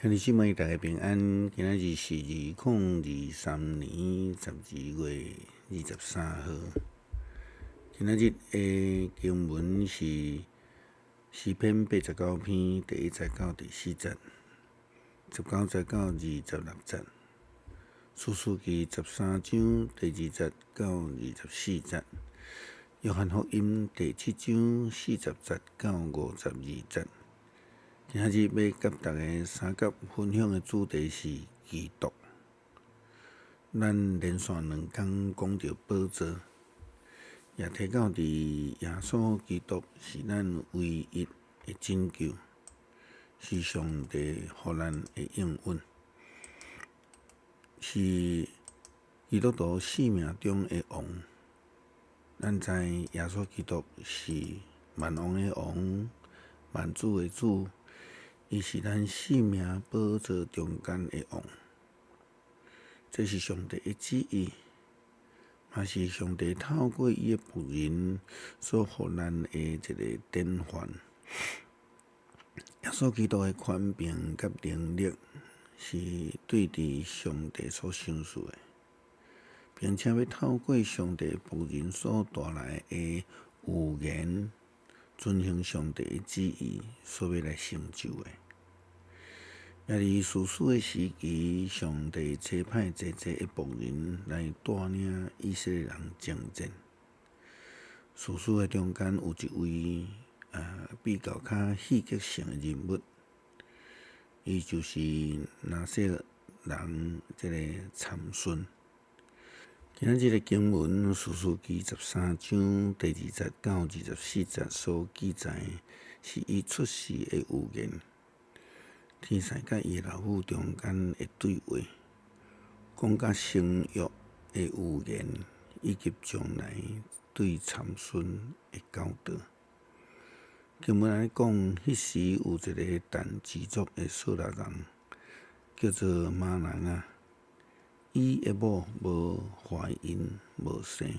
兄弟姊妹，大家平安。今仔日是2023年12月23号。今仔日的经文是诗篇89篇第1节到第4节，19节到26节，士师记13章第2节到24节，约翰福音第7章40节到52节。今仔日要甲大家三角分享的主题是基督。咱连续2天讲到宝座，也提到伫耶稣基督是咱唯一的拯救，是上帝予咱的应允，是基督徒生命中的王。咱知耶稣基督是万王的王，万主的主。伊是咱生命宝座中间的王，这是上帝的旨意，也是上帝透过伊的仆人所予咱的一个典范。耶稣基督的权柄甲能力是对伫上帝所赏赐的，并且要透过上帝仆人所带来的预言，遵行上帝的旨意所要来成就的。也伫士师的时期，上帝差派济的仆人来带领以色列人征战。士师的中间有一位比较戏剧性的人物，伊就是拿撒人这个参孙。今仔日的经文，士师记13章第2节到24节所记载，是伊出世的预言。天使甲伊老母中间的对话，讲甲生育的预言，以及将来对参孙的教导。经文来讲，迄时有一个但支族的扫罗人，叫做玛能啊。伊的某无怀孕，无生。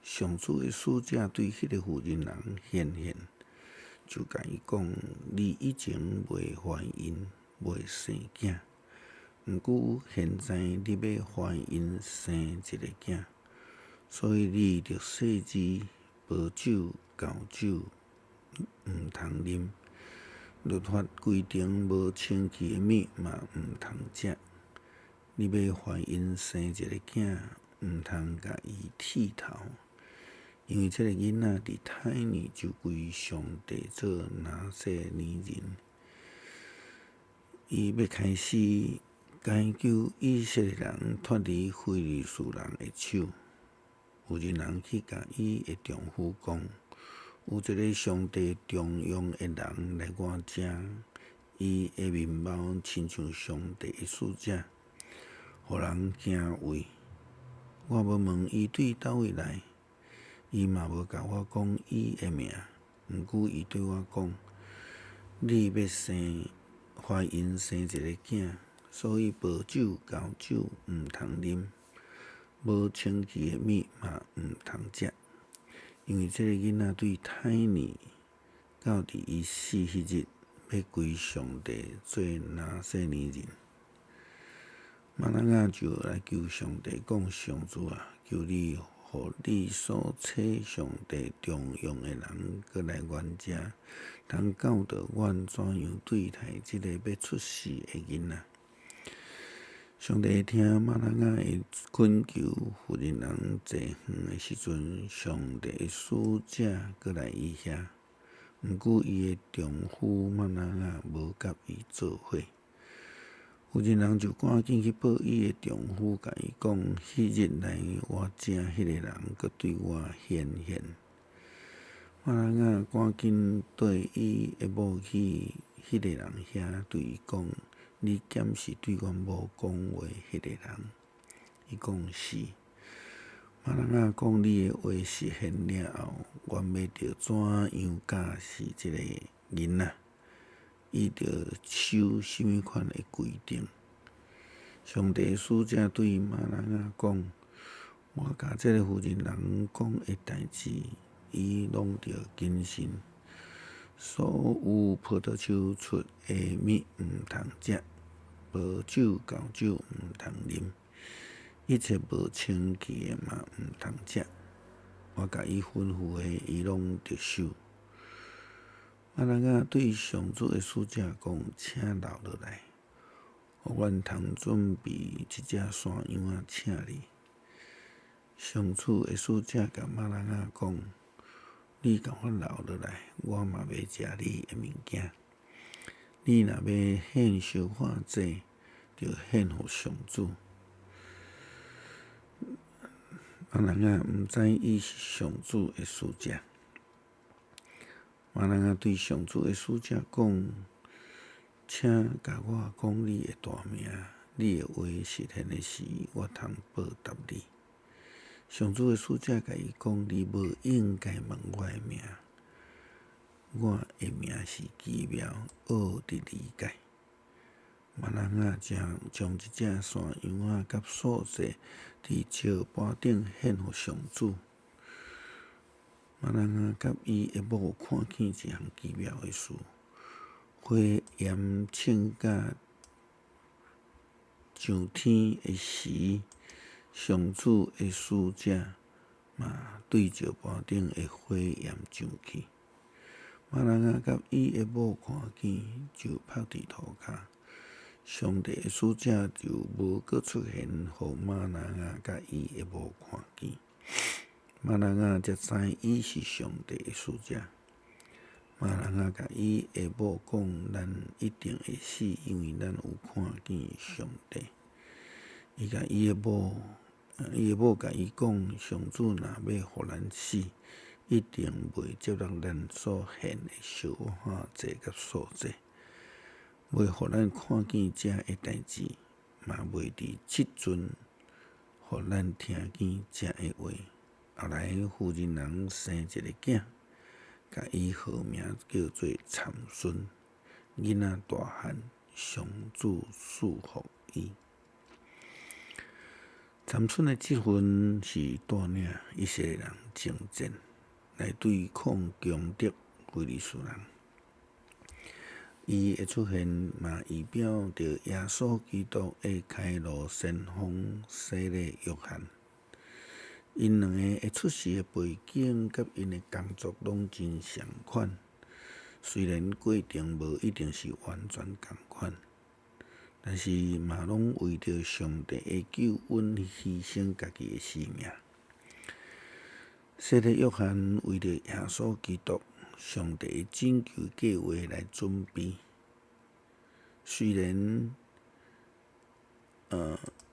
上主的使者对迄个妇人人显现。就甲伊讲：你以前未怀孕，未生囝，毋过现在你要怀孕生一个囝，所以你着细子、无酒、厚酒毋通啉，律法规定无清气的物嘛毋通食。你要怀孕生一个囝，毋通甲伊剃头。因为这个囡仔伫胎内就归上帝做拿撒勒人，伊要开始解救以色列人脱离非利士人的手。有一人去甲伊的丈夫讲：有一个上帝重用的人来我遮，伊的面貌亲像上帝的使者，予人敬畏。我要问伊对叨位来。伊嘛无甲我讲伊的名，毋过伊对我讲：你要怀孕生一个囝，所以无酒、厚酒毋通啉，无清气的物嘛毋通食。因为这个囡仔对胎内到伫伊死迄日，要归上帝做拿撒勒人。玛能啊就来求上帝讲：上主啊，求你。互你所册上帝重用的人，过来阮遮，通教导阮怎样对待这个要出世的囡仔。上帝听玛能的恳求，妇人人坐远的时阵，上帝的使者过来伊遐，毋过伊的丈夫玛能无甲伊做伙。妇人就赶紧去报伊的丈夫，甲伊讲：迄日来我遮迄个人，佮对我显现。玛能赶紧对伊的某去迄个人遐，对伊讲：你检是对阮某讲话迄个人？伊讲是。玛能讲：你的话实现了后，阮要着怎样教示这个囡仔？伊着守什么款的规定？上帝使者对玛能讲：我甲这个妇人人讲的代志，伊拢着谨慎。所有葡萄树出的物毋通食，无酒高酒毋通啉，一切无清气诶嘛毋通食。我甲伊吩咐诶，伊拢着守。马人仔对上主诶使者讲：“请留落来，互阮通准备一只山羊仔请你。”上主诶使者甲马人仔讲：“你甲我留落来，我嘛要食你诶物件。你若要献烧化祭，就献互上主。”马人仔毋知伊是上主诶使者。马人仔对上主诶使者讲：“请甲我讲你诶大名，你诶话实现诶时，我通报答你。”上主诶使者甲伊讲：“你无应该问我诶名，我诶名是奇妙，奥得理解。”马人仔将一只山羊仔甲素祭伫石盘顶献互上主。马人仔甲伊诶某看见一项奇妙诶事：火焰冲甲上天诶时，上主诶使者嘛对石盘顶诶火焰上去。马人仔甲伊诶某看见，就趴伫涂骹。上帝诶使者就无搁出现，互马人仔甲伊诶某看见。马人仔才知伊是上帝诶使者。马人仔甲伊诶某讲：“咱一定会死，因为咱有看见上帝。”伊甲伊诶某甲伊讲：“上主若要互咱死，一定袂接纳咱所献诶烧化祭甲素祭。袂互咱看见这诶代志，嘛袂伫即阵互咱听见这诶话。”后来妇人人生一个囝，甲伊号名叫做参孙。囡仔大汉，上主赐福伊。参孙诶职分是带领以色列人征战，来对抗强敌非利士人。伊会出现嘛，预表着耶稣基督会开路先锋洗礼约翰。因两个会出世诶背景甲因诶工作拢真相款，虽然过程无一定是完全共款，但是嘛拢为着上帝诶救恩牺牲家己诶性命。洗礼约翰为着耶稣基督，上帝诶拯救计划来准备。虽然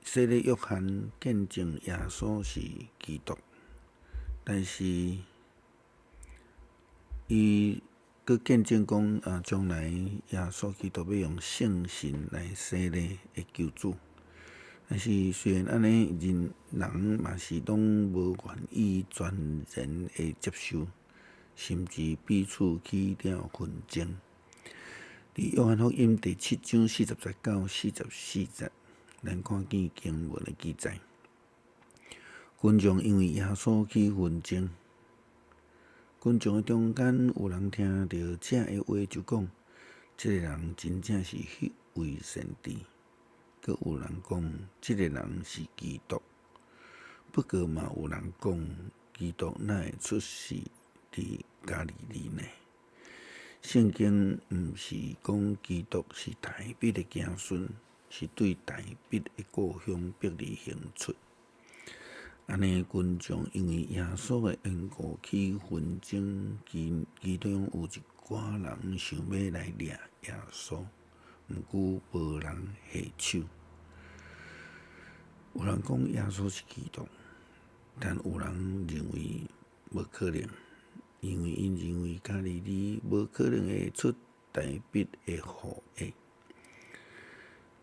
洗礼约翰见证耶稣是基督，但是伊佮见证讲将来耶稣基督要用圣神来洗礼会救主。但是虽然安尼，人嘛是拢无愿意全然的接受，甚至彼此起了纷争。伫约翰福音第7章40节到44节，咱看见经文的记载。群众因为耶稣起纷争，群众的中间有人听到这个话，就讲：这个人真正是迄位先知。阁有人讲，这个人是基督。不过嘛，有人讲，基督哪会出世伫加利利呢？圣经毋是讲基督是大卫的子孙，是对大卫的故乡伯利恒出。安尼，群众因为耶稣的缘故起纷争，其中有一寡人想要来掠耶稣，毋过无人下手。有人讲耶稣是基督，但有人认为无可能。因为因认为加利利无可能会出大卫的后裔。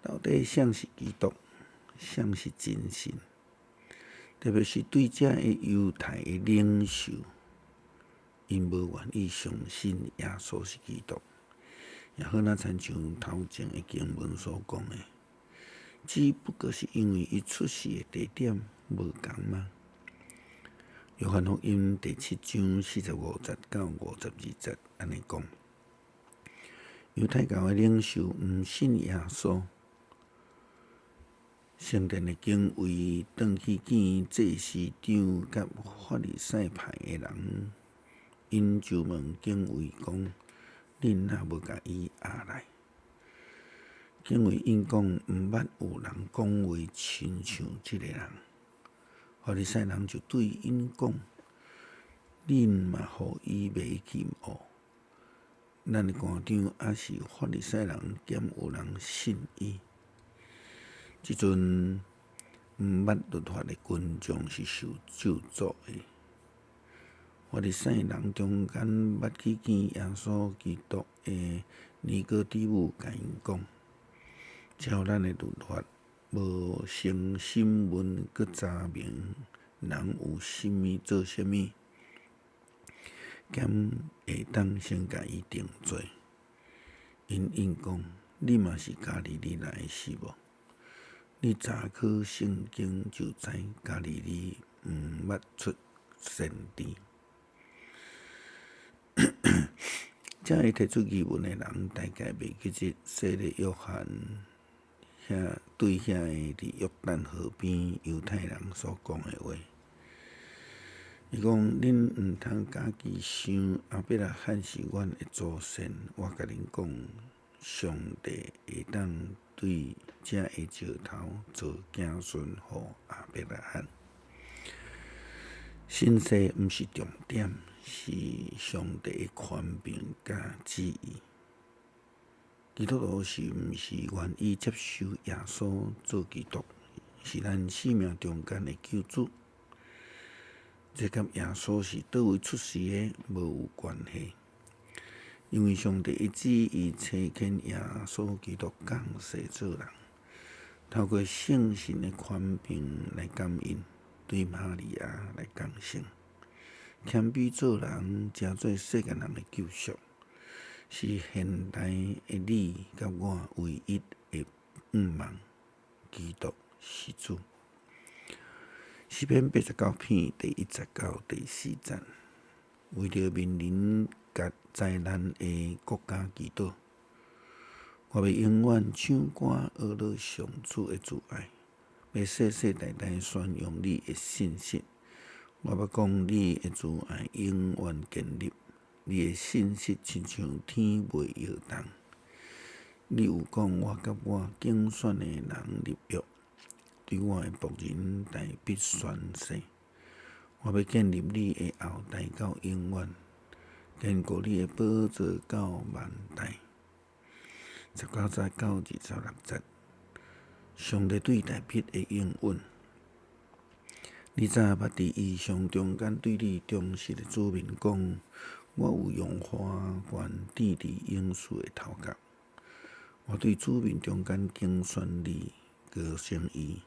到底谁是基督？谁是真神？特别是对这个犹太的领袖，因无愿意相信耶稣是基督，也好那亲像头前的经文所讲的，只不过是因为伊出世的地点无同吗？约翰福音第7章45节到52节，安尼讲：犹太教的领袖毋信耶稣，圣殿的警卫转去见祭司长甲法利赛派的人，因就问警卫讲：恁若无甲伊押来？警卫因讲毋捌有人讲话亲像即个人。法利赛人就对因讲：恁嘛互伊迷禁哦。咱的官长也是法利赛人，兼有人信伊。即阵毋捌律法的群众是受咒诅的。法利赛人中间捌去见耶稣基督的尼哥底母，甲因讲：照咱的律法，无成新闻，佮查明人有甚物做甚物，兼会当先甲伊定罪。因应讲：你嘛是加利利来的是无？你查考圣经就知，加利利毋捌出先知。这会提出疑问的人，大概袂记即洗礼约翰对遐个伫约旦河边犹太人所讲的话。伊讲：恁毋通家己想，后壁仔汉是阮的祖先。我甲恁讲，上帝会当对这个石头做子孙，互后壁仔汉。信息毋是重点，是上帝的权柄甲旨意。基督徒是毋是愿意接受耶稣做基督，是咱生命中间的救主？这甲耶稣是倒位出世的无有关系，因为上帝的旨意差遣耶稣基督降世做人，透过圣神的权柄来感应，对玛利亚来降生，谦卑做人，成做世间人的救赎，是现代的你甲我唯一的盼望。基督是主。诗篇89篇第119、第4节，为着面临甲灾难的国家祈祷，我要永远唱歌学乐上主的慈爱，要世世代代宣扬你的信息。我要讲你的慈爱永远建立，你的信息亲像天袂摇动。你有讲我甲我竞选的人立约，对我的仆人代笔宣誓。我要建立你的后代到永远，坚固你的宝座到万代。19节到26节，上帝对大笔的应允。你早捌伫异象中间对你忠实的子民讲：我有用花冠垫伫勇士的头壳。我对子民中间竞选你，高升伊。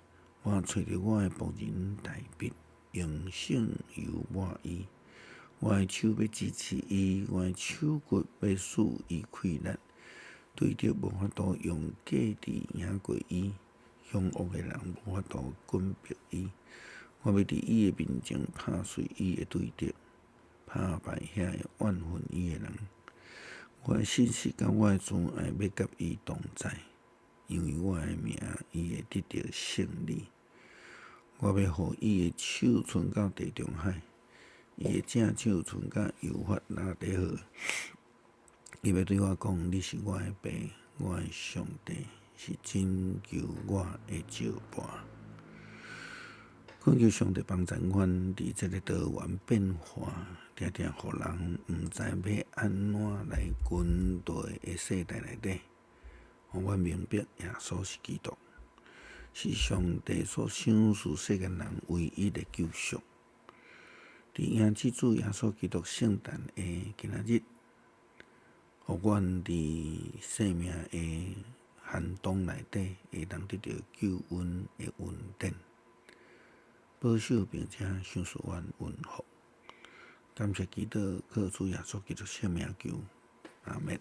我找着我的仆人大笔，用圣油抹伊。我的手要支持伊，我的手骨要使伊开力。对着无法度用价值赢过伊，凶恶的人无法度攻击伊。我要伫伊的面前拍碎伊的对敌，拍败遐个怨恨伊的人。我的信息甲我的慈爱要甲伊同在，因为我的名，伊会得到胜利。我要互伊的手伸到地中海，伊的正手伸到幼发拉底河。伊要对我讲：你是我的爸，我的上帝，是拯救我的石盘。恳求上帝帮助阮伫这个多元变化、常常互人毋知要安怎来军队的世代内底，互阮明白耶稣是基督，是上帝所赏赐世间人唯一的救赎。伫迎之主耶稣基督圣诞的今仔日，互阮伫生命的寒冬内底，会当得到救恩的恩典。保守并且赏赐阮恩福，感谢基督靠主耶稣基督圣名求，阿门。